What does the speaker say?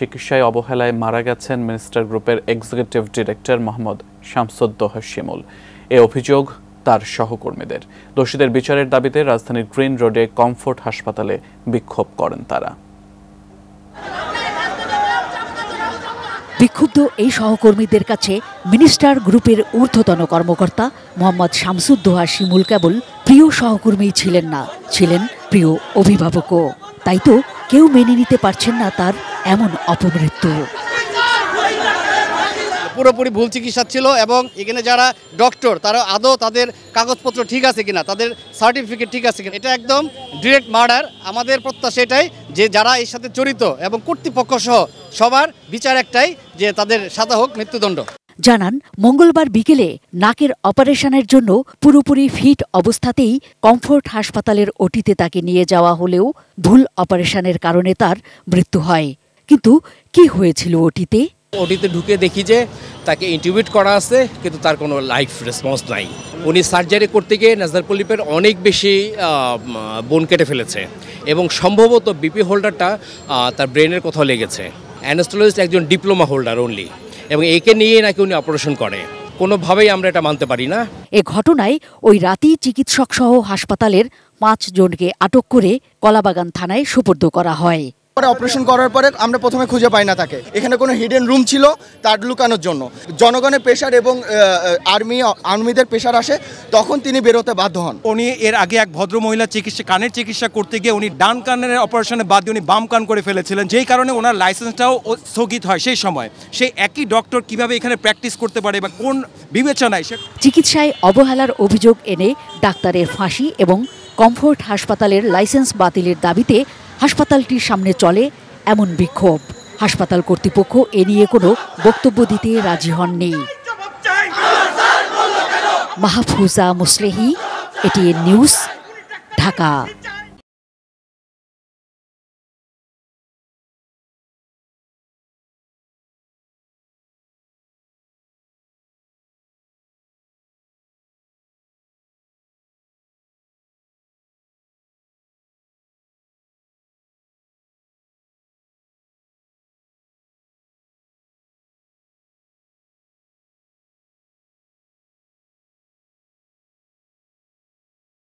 চিকিৎসায় অবহেলায় মারা গেছেন মিনিস্টার গ্রুপের এক্সিকিউটিভ ডিরেক্টর মোহাম্মদ শামসুদ্দোহা শিমুল। এ অভিযোগ তার সহকর্মীদের। দোষীদের বিচারের দাবিতে রাজধানীর গ্রিন রোডে কমফোর্ট হাসপাতালে বিক্ষোভ করেন তারা। বিক্ষুব্ধ এই সহকর্মীদের কাছে মিনিস্টার গ্রুপের ঊর্ধ্বতন কর্মকর্তা মোহাম্মদ শামসুদ্দোহা শিমুল কেবল প্রিয় সহকর্মী ছিলেন না, ছিলেন প্রিয় অভিভাবকও। তাই তো কেউ মেনে নিতে পারছেন না তার এমন অপমৃত্যু। পুরোপুরি ভুল চিকিৎসা ছিল এবং এখানে যারা ডক্টর তারা আদৌ তাদের কাগজপত্র ঠিক আছে কিনা, তাদের সার্টিফিকেট ঠিক আছে কিনা, এটা একদম ডিরেক্ট মার্ডার। আমাদের প্রত্যাশা এটাই যে যারা এর সাথে জড়িত এবং কর্তৃপক্ষ সহ সবার বিচার একটাই, যে তাদের সাজা হোক মৃত্যুদণ্ড। জানান, মঙ্গলবার বিকেলে নাকের অপারেশনের জন্য পুরোপুরি ফিট অবস্থাতেই কমফোর্ট হাসপাতালের ওটিতে তাকে নিয়ে যাওয়া হলেও ভুল অপারেশনের কারণে তার মৃত্যু হয়। কিন্তু কি হয়েছিল ওটিতে? ওটিতে ঢুকে দেখি যে তাকে ইন্টিউবেট করা আছে, কিন্তু তার কোনো লাইফ রেসপন্স নাই। উনি সার্জারি করতে গিয়ে নাসাল পলিপের অনেক বেশি বোন কেটে ফেলেছে এবং সম্ভবত বিপি হোল্ডারটা তার ব্রেনের কোথাও লেগেছে। অ্যানেস্থেসিস্ট একজন ডিপ্লোমা হোল্ডার অনলি, এবং একে নিয়ে নাকি উনি অপারেশন করে। কোনোভাবেই আমরা এটা মানতে পারি না। এ ঘটনায় ওই রাতেই চিকিৎসক সহ হাসপাতালের 5 জনকে আটক করে কলাবাগান থানায় সোপর্দ করা হয়। অপারেশন করার পরে আমরা প্রথমে খুঁজে পাই না তাকে। এখানে কোনো হিডেন রুম ছিল তার লুকানোর জন্য। জনগণের প্রেশার এবং আর্মিদের প্রেশার আসে, তখন তিনি বেরোতে বাধ্য হন। উনি এর আগে এক ভদ্র মহিলা কানের চিকিৎসা করতে গিয়ে উনি ডান কানের অপারেশনে বাদ দিয়ে উনি বাম কান করে ফেলেছিলেন, যেই কারণে ওনার লাইসেন্সটাও স্থগিত হয় সেই সময়। সেই একই ডক্টর কিভাবে এখানে প্র্যাকটিস করতে পারে বা কোন বিবেচনায়? চিকিৎসায় অবহেলার অভিযোগ এনে ডাক্তারের ফাঁসি এবং কমফোর্ট হাসপাতালের লাইসেন্স বাতিলের দাবিতে হাসপাতালটির সামনে চলে এমন বিক্ষোভ। হাসপাতাল কর্তৃপক্ষ এ নিয়ে কোনো বক্তব্য দিতে রাজি হননি। Mahfuza Muslehi, ATN news, Dhaka.